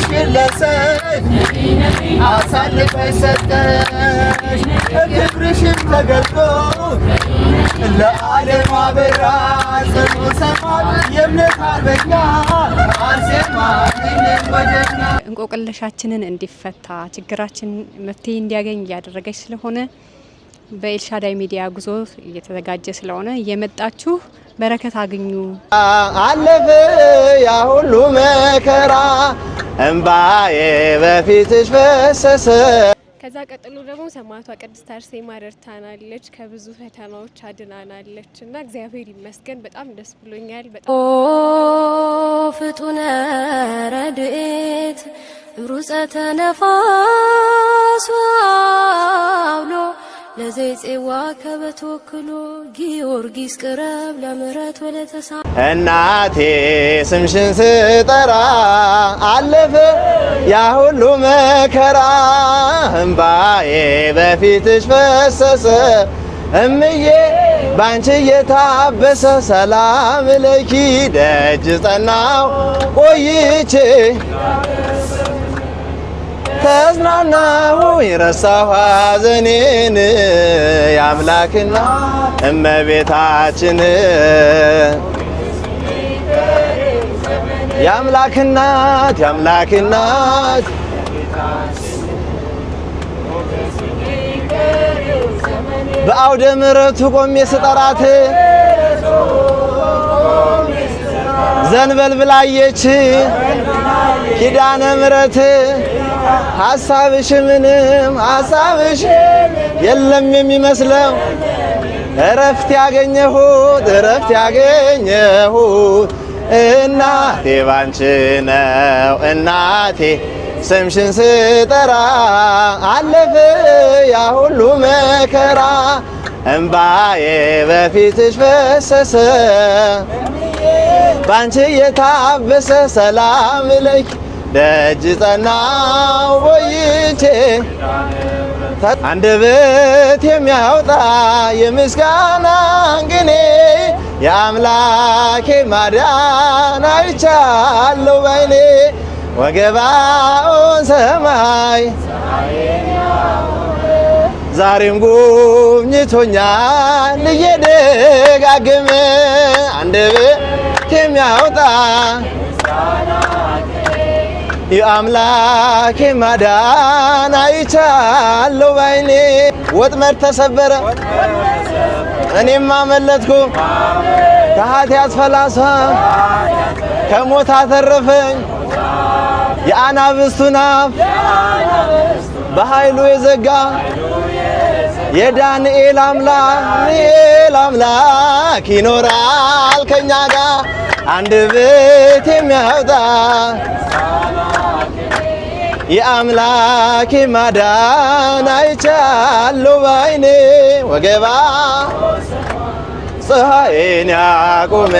ልጅሽን ለሰይፍ አሳልፈሽ ሰጠሽ ክብርሽን ተገልጦ ለዓለም አበራ ጽኑ ሰማይ የእምነት አርበኛ አርሴማ ወደኛ እንቆቅልሻችንን እንዲፈታ ችግራችን መፍትሄ እንዲያገኝ እያደረገች ስለሆነ በኤልሻዳይ ሚዲያ ጉዞ እየተዘጋጀ ስለሆነ እየመጣችሁ በረከት አግኙ። አለፈ ያ ሁሉ መከራ እንባዬ በፊትሽ ፈሰሰ። ከዛ ቀጥሎ ደግሞ ሰማዕቷ ቅድስት አርሴማ ረድታናለች፣ ከብዙ ፈተናዎች አድናናለች እና እግዚአብሔር ይመስገን በጣም ደስ ብሎኛል። ኦ ፍጡነ ረድኤት ሩፀተ ነፋስ አውሎ ለዘይጼዋ ከበተወክሎ ጊዮርጊስ ቅረብ ለምህረት ወለተሳ እናቴ ስምሽን ስጠራ አለፈ ያ ሁሉ መከራ እንባዬ በፊትሽ ፈሰሰ እምዬ ባንቺ የታበሰ ሰላም ለኪ ደጅ ጸናው ቆይቼ ተዝናናሁ የረሳሁ ሐዘኔን የአምላክና እመቤታችን የአምላክናት የአምላክናት በአውደ ምሕረቱ ቆሜ ስጠራት ዘንበል ብላየች ኪዳነ ምሕረት ሐሳብሽ ምንም ሐሳብሽ የለም የሚመስለው እረፍት ያገኘሁት እናቴ ባንቺ ነው እናቴ ስምሽን ስጠራ አለፈ ያ ሁሉ መከራ እንባዬ በፊትሽ ፈሰሰ ባንቺ የታበሰ ሰላም ለኪ ደጅ ጸናው ቆይቼ አንደበት የሚያወጣ የምስጋና ቅኔ የአምላኬ ማዳን አይቻለሁ ባይኔ ወገባውን ሰማይ ዛሬም ጎብኝቶኛል እየደጋገመ አንደበት የሚያወጣ የአምላኬ ማዳን አይቻለሁ ባይኔ ወጥመድ ተሰበረ እኔም አመለጥኩ ከኃጢአት ፈላሳ ከሞት አተረፈኝ የአናብስቱን አፍ በኃይሉ የዘጋ የዳንኤል አምላክ ይኖራል ከኛ ጋር አንደበት የሚያወጣ የአምላኬ ማዳን አይቻለሁ ባይኔ ወገባ ፀሐይን ያቆመ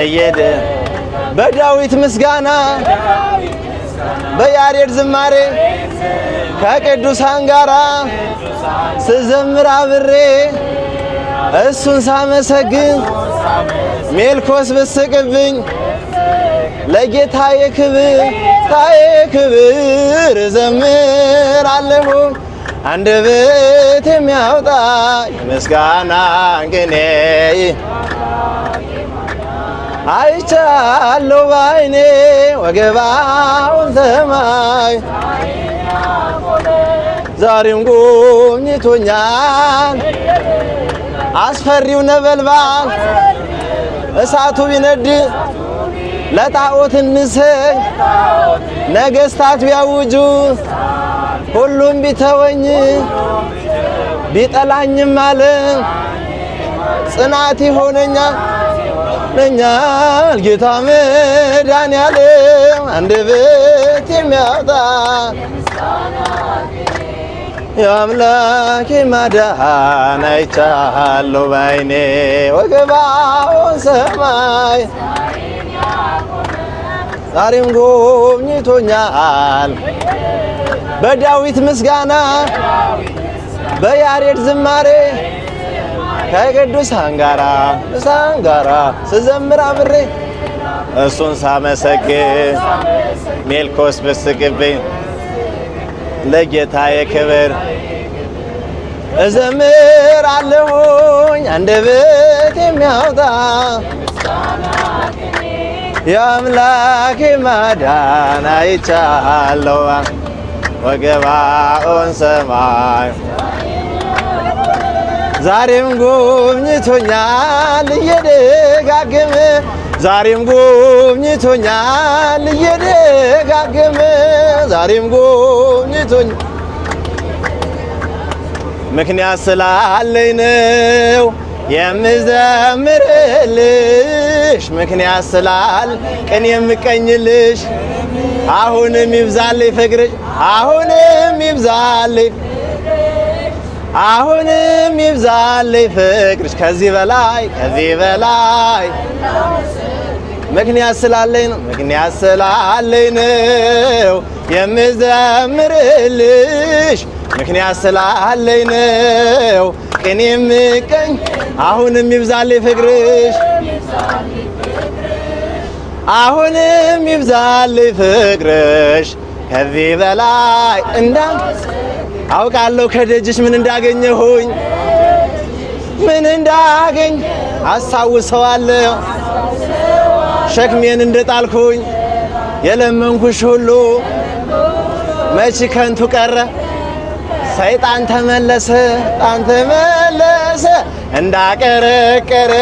እየደ በዳዊት ምስጋና በያሬድ ዝማሬ ከቅዱሳን ጋራ ስዘምር አብሬ እሱን ሳመሰግን ሜልኮስ ብስቅብኝ ለጌታዬ ክብር እዘምራለሁ አንደበት የሚያወጣ የምስጋና ቅኔ አይቻለሁ ባይኔ ወገባውን ሰማይ ዛሬም ጎብኝቶኛል አስፈሪው ነበልባል እሳቱ ቢነድ ለጣዖት እንሰኝ ነገስታት ቢያውጁ ሁሉም ቢተወኝ ቢጠላኝም አለ ጽናት ይሆነኛል ጌታ መድኃኒዓለም አንደበት የሚያወጣ የአምላኬ ማዳን አይቻለሁ ባይኔ ወገባውን ሰማይ ዛሬም ጎብኝቶኛል በዳዊት ምስጋና በያሬድ ዝማሬ ከቅዱሳን ጋራ ስዘምር አብሬ እሱን ሳመሰግን ሜልኮስ ብስቅብኝ ለጌታዬ ክብር እዘምራለሁኝ አንደበት የሚያወጣ የአምላኬ ማዳን አይቻለሁ ወገባኦን ሰማይ ዛሬም ጎብኝቶኛል እየደጋገመ ዛሬም ጎብኝቶኛል እየደጋገመ ዛሬም ጎብኝቶኛል ምክንያት ስላለኝ ነው የምዘምርልሽ ምክንያት ስላል ቀን የምቀኝልሽ አሁንም ይብዛልኝ ፍቅርሽ አሁንም ይብዛልኝ አሁንም ይብዛልኝ ፍቅርሽ ከዚህ በላይ ምክንያት ስላለኝ ነው የምዘምርልሽ ምክንያት ስላለኝ ነው ቀን የምቀኝ አሁንም ይብዛልኝ ፍቅርሽ አሁንም ይብዛልኝ ፍቅርሽ ከዚህ በላይ አውቃለሁ ከደጅሽ ምን እንዳገኝ አስታውሰዋለሁ ሸክሜን እንደጣልኩኝ የለመንኩሽ ሁሉ መች ከንቱ ቀረ ሰይጣን ተመለሰ እንዳቀረቀረ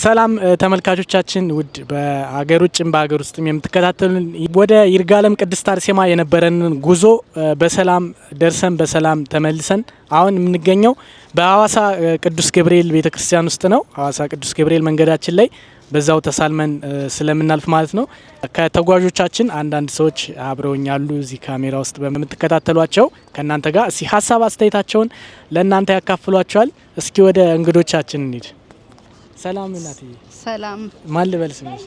ሰላም ተመልካቾቻችን ውድ በሀገር ውጭም በሀገር ውስጥም የምትከታተሉን ወደ ይርጋለም ቅድስት አርሴማ የነበረንን ጉዞ በሰላም ደርሰን በሰላም ተመልሰን አሁን የምንገኘው በሐዋሳ ቅዱስ ገብርኤል ቤተክርስቲያን ውስጥ ነው። ሐዋሳ ቅዱስ ገብርኤል መንገዳችን ላይ በዛው ተሳልመን ስለምናልፍ ማለት ነው። ከተጓዦቻችን አንዳንድ ሰዎች አብረውኛሉ እዚህ ካሜራ ውስጥ በምትከታተሏቸው ከእናንተ ጋር እስኪ ሀሳብ አስተያየታቸውን ለእናንተ ያካፍሏቸዋል። እስኪ ወደ እንግዶቻችን እንሂድ። ሰላም እናትዬ። ሰላም። ማን ልበል ስምሽ?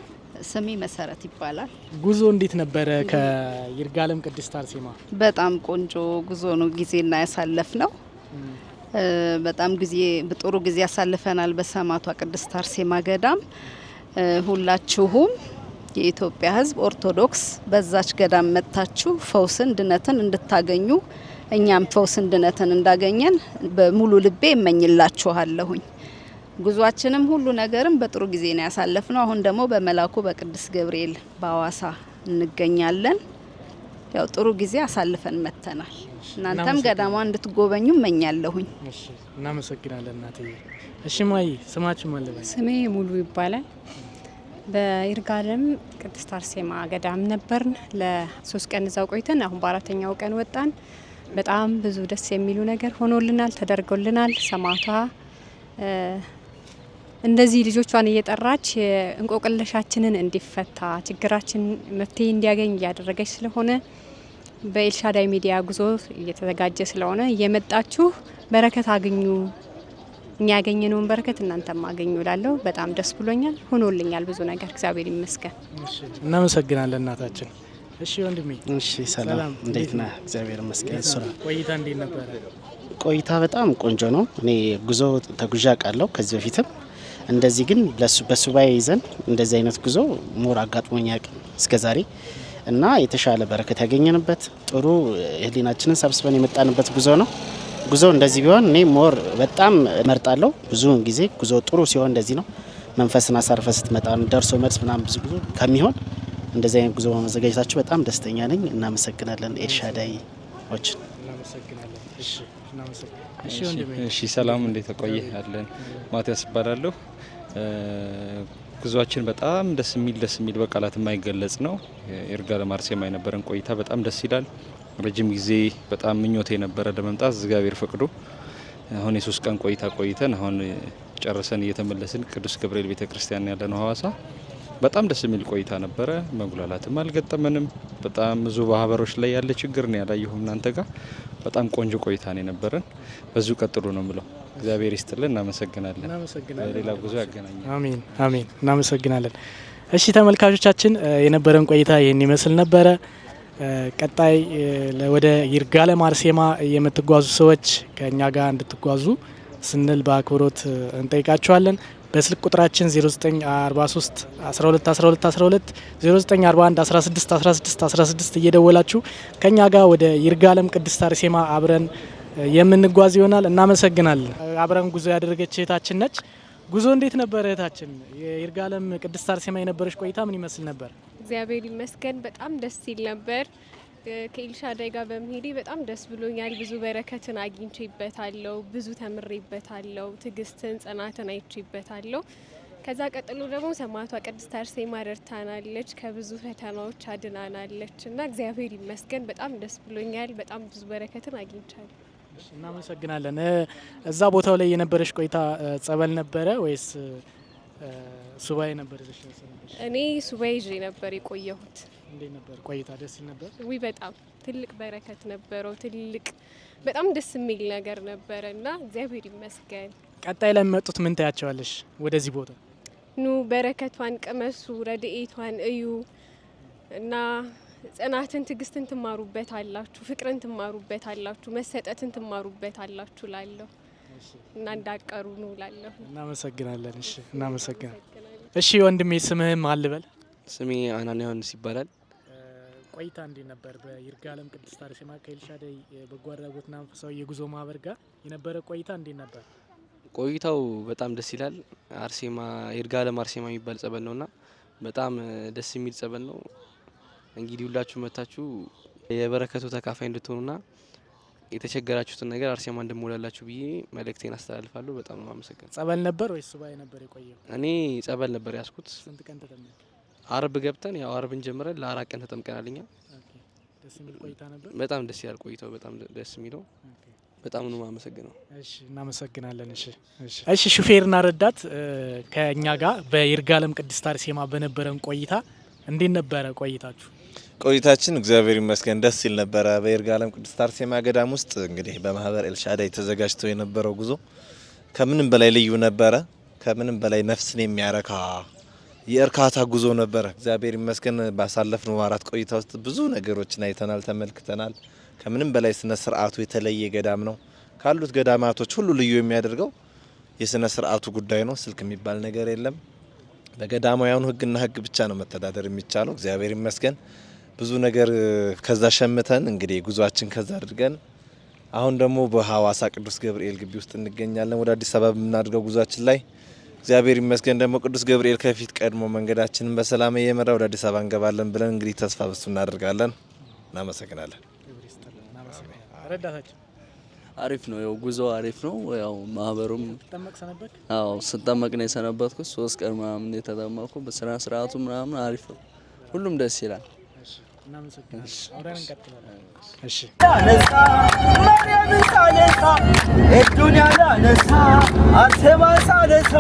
ስሜ መሰረት ይባላል። ጉዞ እንዴት ነበረ ከይርጋለም ቅድስት አርሴማ? በጣም ቆንጆ ጉዞ ነው። ጊዜና ያሳለፍ ነው። በጣም ጥሩ ጊዜ ያሳልፈናል በሰማዕቷ ቅድስት አርሴማ ገዳም። ሁላችሁም የኢትዮጵያ ሕዝብ ኦርቶዶክስ በዛች ገዳም መጥታችሁ ፈውስን ድነትን እንድታገኙ እኛም ፈውስን ድነትን እንዳገኘን በሙሉ ልቤ እመኝላችኋለሁኝ። ጉዟችንም ሁሉ ነገርም በጥሩ ጊዜ ነው ያሳለፍነው። አሁን ደግሞ በመላኩ በቅዱስ ገብርኤል በሐዋሳ እንገኛለን። ያው ጥሩ ጊዜ አሳልፈን መተናል። እናንተም ገዳሟ እንድትጎበኙ እመኛለሁኝ። እሺ፣ እናመሰግናለን እናትዬ። እሺ ማይ ስማችሁ ማለት ነው? ስሜ ሙሉ ይባላል። በይርጋለም ቅድስት አርሴማ ገዳም ነበርን ለ3 ቀን እዛው ቆይተን አሁን በ4ኛው ቀን ወጣን። በጣም ብዙ ደስ የሚሉ ነገር ሆኖልናል፣ ተደርጎልናል። ሰማዕቷ እንደዚህ ልጆቿን እየጠራች እንቆቅልሻችንን እንዲፈታ ችግራችን መፍትሄ እንዲያገኝ እያደረገች ስለሆነ በኤልሻዳይ ሚዲያ ጉዞ እየተዘጋጀ ስለሆነ እየመጣችሁ በረከት አግኙ። እኛ ያገኘነውን በረከት እናንተም አገኙ እላለሁ። በጣም ደስ ብሎኛል፣ ሆኖልኛል ብዙ ነገር እግዚአብሔር ይመስገን። እሺ፣ እናመሰግናለን እናታችን። እሺ ወንድሜ። እሺ፣ ሰላም እንዴት ነህ? እግዚአብሔር ይመስገን። ቆይታ እንዴት ነበረ? ቆይታ በጣም ቆንጆ ነው። እኔ ጉዞ ተጉዣ ቃለሁ ከዚህ በፊትም እንደዚህ ግን በሱባኤ ይዘን እንደዚህ አይነት ጉዞ ሞር አጋጥሞኛ እስከዛሬ እና የተሻለ በረከት ያገኘንበት ጥሩ ህሊናችንን ሰብስበን የመጣንበት ጉዞ ነው። ጉዞ እንደዚህ ቢሆን እኔ ሞር በጣም እመርጣለሁ። ብዙ ጊዜ ጉዞ ጥሩ ሲሆን እንደዚህ ነው። መንፈስን አሳርፈ ስትመጣ ደርሶ መልስ ምናምን ብዙ ጉዞ ከሚሆን እንደዚህ አይነት ጉዞ በመዘጋጀታችሁ በጣም ደስተኛ ነኝ። እናመሰግናለን ኤልሻዳይዎች። እናመሰግናለን። እሺ፣ እሺ ሰላም እንዴት ተቆየ አለን። ማቲያስ እባላለሁ። ጉዟችን በጣም ደስ የሚል በቃላት የማይገለጽ ነው። ይርጋለም አርሴማ የነበረን ቆይታ በጣም ደስ ይላል። ረጅም ጊዜ በጣም ምኞቴ የነበረ ለመምጣት እግዚአብሔር ፈቅዶ አሁን የ3 ቀን ቆይታ ቆይተን አሁን ጨርሰን እየተመለስን ቅዱስ ገብርኤል ቤተክርስቲያን ያለነው ሐዋሳ በጣም ደስ የሚል ቆይታ ነበረ። መጉላላትም አልገጠመንም። በጣም ብዙ ማህበሮች ላይ ያለ ችግር ነው ያላየሁም እናንተ ጋር በጣም ቆንጆ ቆይታ ነው የነበረን። በዚሁ ቀጥሉ ነው የምለው። እግዚአብሔር ይስጥልን። እናመሰግናለን። ሌላ ጉዞ ያገናኛል። አሜን አሜን። እናመሰግናለን። እሺ ተመልካቾቻችን የነበረን ቆይታ ይህን ይመስል ነበረ። ቀጣይ ወደ ይርጋለም አርሴማ የምትጓዙ ሰዎች ከእኛ ጋር እንድትጓዙ ስንል በአክብሮት እንጠይቃችኋለን። በስልክ ቁጥራችን 0943 12 12 12 0941 16 16 16 እየደወላችሁ ከኛ ጋር ወደ ይርጋለም ቅድስት አርሴማ አብረን የምንጓዝ ይሆናል። እናመሰግናለን። አብረን ጉዞ ያደረገች እህታችን ነች። ጉዞ እንዴት ነበር እህታችን? የይርጋለም ቅድስት አርሴማ የነበረች ቆይታ ምን ይመስል ነበር? እግዚአብሔር ይመስገን በጣም ደስ ይል ነበር። ከኤልሻዳይ ጋር በመሄዴ በጣም ደስ ብሎኛል። ብዙ በረከትን አግኝቼበታለሁ። ብዙ ተምሬበታለሁ። ትዕግስትን፣ ጽናትን አይቼበታለሁ። ከዛ ቀጥሎ ደግሞ ሰማዕቷ ቅድስት አርሴማ ረድታናለች፣ ከብዙ ፈተናዎች አድናናለች እና እግዚአብሔር ይመስገን በጣም ደስ ብሎኛል። በጣም ብዙ በረከትን አግኝቻለሁ። እናመሰግናለን። እዛ ቦታው ላይ የነበረች ቆይታ ጸበል ነበረ ወይስ ሱባኤ ነበር? እኔ ሱባኤ ይዤ ነበር የቆየሁት። እንዴት ነበር ቆይታ? ደስ ይል ነበር? ዊ በጣም ትልቅ በረከት ነበረው። ትልቅ በጣም ደስ የሚል ነገር ነበረ እና እግዚአብሔር ይመስገን። ቀጣይ ለሚመጡት ምን ታያቸዋለሽ? ወደዚህ ቦታ ኑ፣ በረከቷን ቅመሱ፣ ረድኤቷን እዩ እና ጽናትን፣ ትዕግስትን ትማሩበት አላችሁ፣ ፍቅርን ትማሩበት አላችሁ፣ መሰጠትን ትማሩበት አላችሁ ላለሁ እና እንዳቀሩ ነው ላለሁ። እናመሰግናለን። እሺ፣ እናመሰግናለን። እሺ ወንድሜ ስምህም አልበል? ስሜ አናንያ ዮሐንስ ይባላል። ቆይታ እንዴት ነበር? በይርጋለም ቅድስት አርሴማ ከኤልሻዳይ በጎ አድራጎትና መንፈሳዊ የጉዞ ማህበር ጋር የነበረ ቆይታ እንዴት ነበር? ቆይታው በጣም ደስ ይላል። አርሴማ ይርጋለም አርሴማ የሚባል ጸበል ነውና በጣም ደስ የሚል ጸበል ነው። እንግዲህ ሁላችሁ መታችሁ የበረከቱ ተካፋይ እንድትሆኑና የተቸገራችሁትን ነገር አርሴማ እንደሞላላችሁ ብዬ መልእክቴን አስተላልፋለሁ። በጣም ነው አመሰግናለሁ። ጸበል ነበር ወይስ ሱባኤ ነበር የቆየው? እኔ ጸበል ነበር ያስኩት። ስንት ቀን ተጠመቀ? አርብ ገብተን ያው አርብን ጀምረን ለ4 ቀን ተጠምቀናልኛ። ደስ የሚል ቆይታ ነበር። በጣም ደስ ይላል ቆይታው። በጣም ደስ የሚለው በጣም ነው የማመሰግነው። እሺ እናመሰግናለን። እሺ ሹፌርና ረዳት ከኛ ጋር በይርጋለም ቅድስት አርሴማ በነበረን ቆይታ እንዴት ነበረ ቆይታችሁ? ቆይታችን እግዚአብሔር ይመስገን ደስ ይል ነበረ። በይርጋለም ቅድስት አርሴማ ገዳም ውስጥ እንግዲህ በማህበር ኤልሻዳይ ተዘጋጅቶ የነበረው ጉዞ ከምንም በላይ ልዩ ነበረ። ከምንም በላይ ነፍስን የሚያረካ የእርካታ ጉዞ ነበረ። እግዚአብሔር ይመስገን ባሳለፍነው 4 ቆይታ ውስጥ ብዙ ነገሮችን አይተናል፣ ተመልክተናል። ከምንም በላይ ስነ ስርዓቱ የተለየ ገዳም ነው። ካሉት ገዳማቶች ሁሉ ልዩ የሚያደርገው የስነ ስርዓቱ ጉዳይ ነው። ስልክ የሚባል ነገር የለም። በገዳማውያኑ ሕግና ሕግ ብቻ ነው መተዳደር የሚቻለው። እግዚአብሔር ይመስገን ብዙ ነገር ከዛ ሸምተን እንግዲህ ጉዟችን ከዛ አድርገን አሁን ደግሞ በሐዋሳ ቅዱስ ገብርኤል ግቢ ውስጥ እንገኛለን። ወደ አዲስ አበባ የምናደርገው ጉዟችን ላይ እግዚአብሔር ይመስገን ደግሞ ቅዱስ ገብርኤል ከፊት ቀድሞ መንገዳችንን በሰላም እየመራ ወደ አዲስ አበባ እንገባለን ብለን እንግዲህ ተስፋ በሱ እናደርጋለን። እናመሰግናለን። ረዳታችን አሪፍ ነው። ያው ጉዞ አሪፍ ነው። ያው ማህበሩም ተጠመቅ ሰነበት? አዎ ስጠመቅ ነው የሰነበትኩት። 3 ቀን ምናምን የተጠመቅኩ በስነ ስርዓቱ ምናምን አሪፍ ነው። ሁሉም ደስ ይላል። እናመሰግናለን። አብረን እንቀጥላለን። እሺ ማርያም ሳለሳ እጁን ያላነሳ አርሴማ ሳለሳ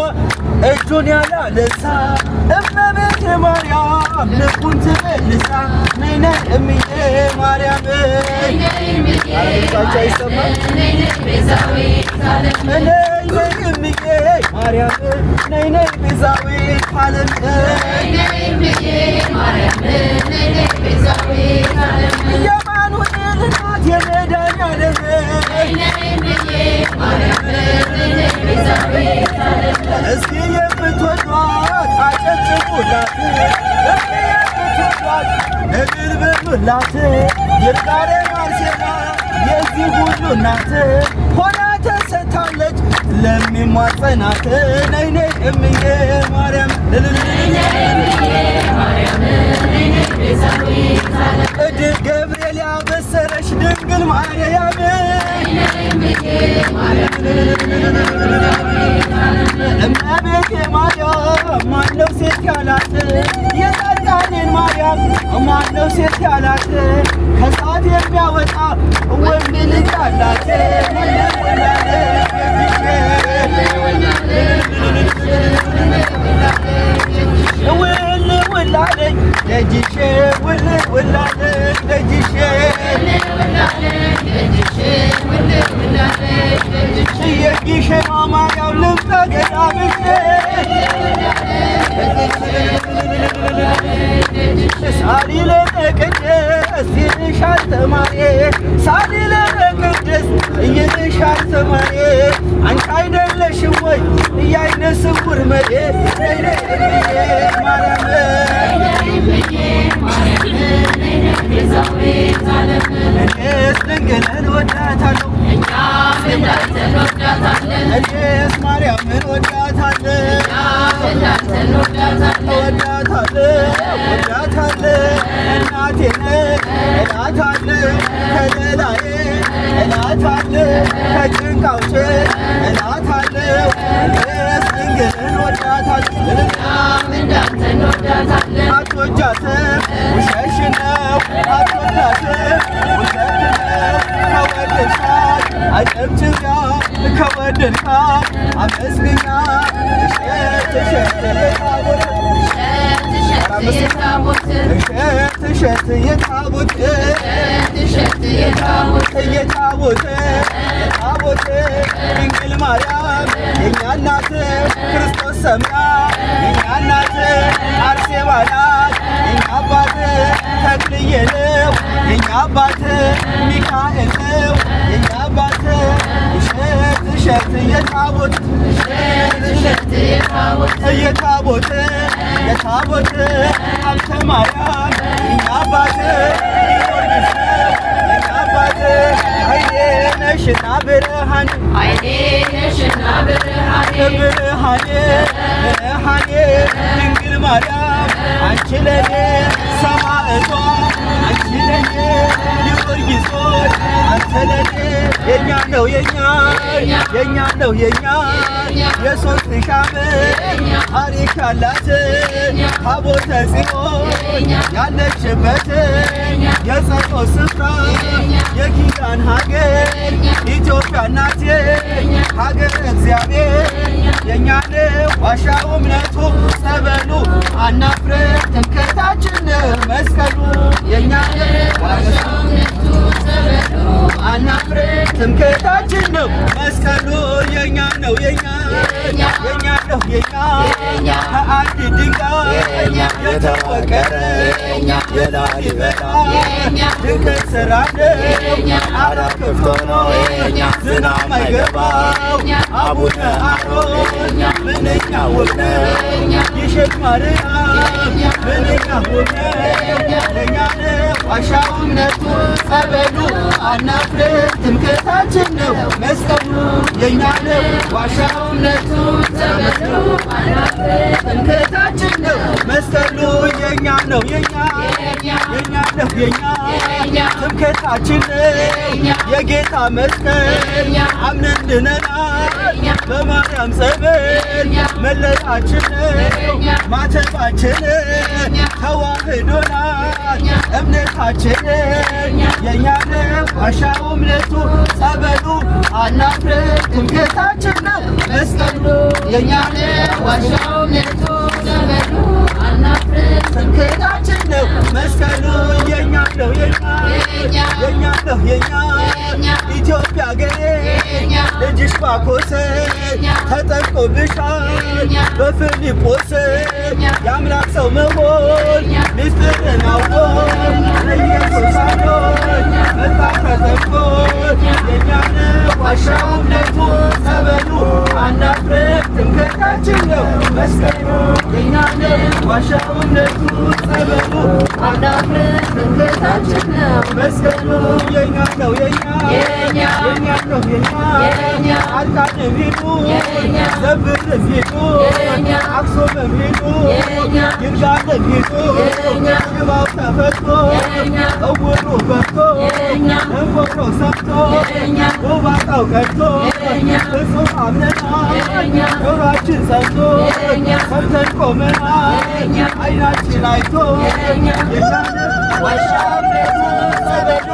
እጁን ያላነሳ እመቤቴ ማርያም ልቡን ትመልሳ ነይ ነይ እምዬ ማርያም አረጋጫ ይሰማል። ነይ ነይ እምዬ ማርያም ነይ ነይ ቤዛዊት ዓለም የማኑኤል እናት የመድኃኒዓለም እስኪ የምትወዷት አጨብጭቡላት፣ እስኪ የምትወዷት እልል በሉላት። ይርጋለም አርሴማ የዚህ ሁሉ እናት ሆና ተሰጥታለች ለሚሟጸናት። ነይ ነይ እምዬ ማርያም እድል ገብርኤል ያበሰረሽ ድንግል ማርያም እመቤቴ ማርያም ማነው ሴት ያላት? የጻድቃኔን ማርያም ማነው ሴት ያላት? ከእሳት የሚያወጣ ወንድ ልጅ አላት። ውል ውላለኝ ደጅሼ ውል ውላለኝ ደጅሼ የጊሸኗ ማርያም ልብሰ ገዳምሽ ሳሊለነ ቅድስት ይልሻል ተማሬ ሳሊለነ ቅድስት ይልሻል ተማሬ አንቺ ወይ ያይነ ስውር መዴ ማርያም እኔስ ድንግልን ወዳታለሁ እኔስ ማርያምን ወዳታለሁ እናቴ እላታለሁ ከለላዬ እላታለሁ ከጭንቅ አውጪ እላታለሁ እኔስ ድንግልን ወዳታለሁ አትወጃትም ውሸትሽ ነው አትወዳትም ውሸት ነው ከወደድሻት አጨብጭቢያ ከወደድካት አመስግኛ እሸት እሸት የታቦት ድንግል ማርያም የእኛ እናት ክርስቶስ ሰምራ የእኛ እናት አርሴማ ናት የእኛ አባት ተክልዬ ነው የእኛ አባት ሚካኤል ነው የእኛ አባት እሸት እሸት የታቦት ሀብተ ማርያም የእኛ አባት ጊዮርጊስ ነው የእኛ አባት ኃይሌ ነሽና ብርሃኔ ድንግል ማርያም አንቺ ለኔ ሰማዕቷ አንቺ ለኔ ጊዮርጊስ አንተ ለኔ የኛ ነው የኛ ነው የኛ የሶስት ሺህ ዓመት ታሪክ ያላት ታቦተ ጽዮን ያለችበት የጸሎት ስፍራ የኪዳን ሀገር ኢትዮጵያ ናት ሀገር እግዚአብሔር የኛ ነው ዋሻው እምነቱ ጸበሉ አናፍርም ትምክህታችን መስቀሉ የኛ ነው ዋሻው እምነቱ ጸበሉ አናፍርም ትምክህታችን ነው መስቀሉ የኛ ነው የኛ ነው የኛ ከአንድ ድንጋይ የተወቀረ የላሊበላ ድንቅ ስራ ነው አራት ክፍቶ ነው ዝናብ አይገባው አቡነ አሮን ምንኛ ውብ ነው ይሽት ማርያም ምንኛ ውብ ነው ለእኛ ነው ዋሻው እምነቱ ጸበሉ አናፍርም ትምክህታችን ነው መስቀሉ የእኛ ነው ዋሻው እምነቱ ጸበሉ አናፍርም ትምክህታችን ነው መስቀሉ የእኛ ነው የእኛ ነው የእኛ ትምክህታችን ነው የጌታ መስቀል አምነን ድነናል በማርያም ጸበል መለያችን ነው ማተባችን ተዋህዶናል እምነታችን የእኛ ነው ዋሻው እምነቱ ጸበሉ አናፍርም ትምክህታችን ነው መስቀሉ የእኛ ነው ዋሻው እምነቱ ጸበሉ አናፍርም ትምክህታችን ነው መስቀሉ የእኛ ነው የእኛ ነው የእኛ ኢትዮጵያ ገሬ ልጅሽ ባኮስ ተጠምቆብሻል በፊልጶስ የአምላክ ሰው መሆን ምስጢርን አውቆ ኢየሱስ አዶን መጣ ተጠምቆ የእኛ ነው ዋሻው እምነቱ ጸበሉ አናፍርም ትምክህታችን ነው መስቀሉ የእኛ ነው ዋሻው እምነቱ ጸበሉ አናፍርም ትምክህታችን ነው መስቀሉ የእኛ ነው የእኛ ነው የእኛ አልቃንም ሂዱ ዘብርም ሂዱ አክሱምም ሂዱ ይርጋለም ሂዱ ሽባው ተፈቶ እውሩ በርቶ እንቦሮ ሰምቶ ውባጣው ቀርቶ ፍጹም አምነናል ጆሯችን ሰምቶ ሰምተን ቆመናል አይናችን አይቶ የኛነ ዋሻው እምነቱ ጸበሉ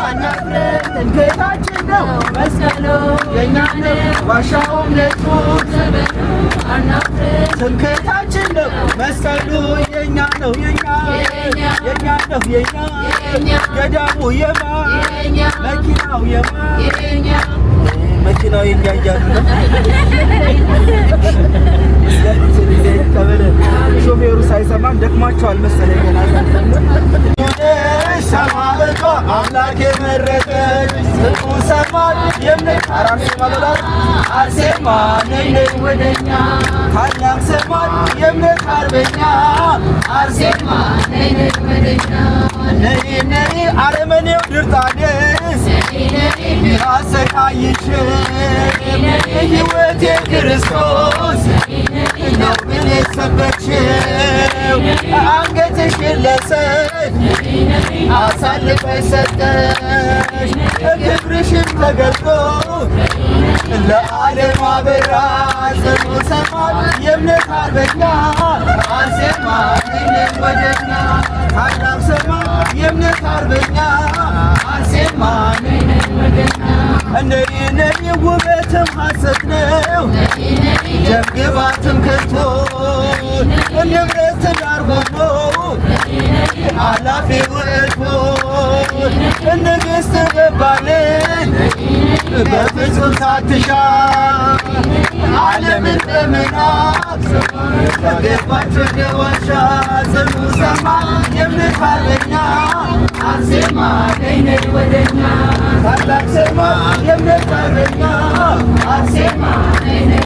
አናፍርም ትምክህታችን ነው መስቀሉ የእኛ ነው ዋሻው እምነቱ ጸበሉ አናፍርም ትምክህታችን ነው መስቀሉ የእኛ ነው የእኛ ነው የእኛ ገዳሙ የማ መኪናው የማ መኪናው የኛ እያሉ ነው ሾፌሩ ሳይሰማን ደክማቸዋል መሰለኝ ገና ሰማዕቷ አምላክ የመረጠች ጽድቁ ሰማይ የእምነት አርሴማ በላት አርሴማ ነይ ነይ ወደኛ ታላቅ ሰማይ የእምነት አርበኛ አርሴማ ነይ ነይ ወደኛ ነይ ነይ አረመኔው ድርጣድስ ያሰቃይሽ ሕይወቴ ክርስቶስ ነው ብለሽ ሰበክሽው አንገትሽን ለሰይፍ አሳልፈሽ ሰጠሽ ክብርሽም ተገልጦ ለዓለም አበራ ጽኑ ሰማይ የእምነት አርበኛ አርሴማ ነይ ነይ ወደኛ ታላቅ ሰማይ የእምነት አርበኛ አርሴማ ነይ ነይ ወደኛ ነይ ነይ ውበትም ሐሰት ነው ደምግባትም ከንቱ ንብረት ትዳር ሆኖ አላፊ ውእቱ ንግሥት ገባልን በፍጹም ሳትሻ ዓለምን በመናቅ ገባች ወደ ዋሻ ጽኑ ሰማይ የእምነት አርበኛ አርሴማ ነይ ነይ ወደኛ ታላቅ ሰማይ የእምነት አርበኛ አርሴማ ነይ ነይ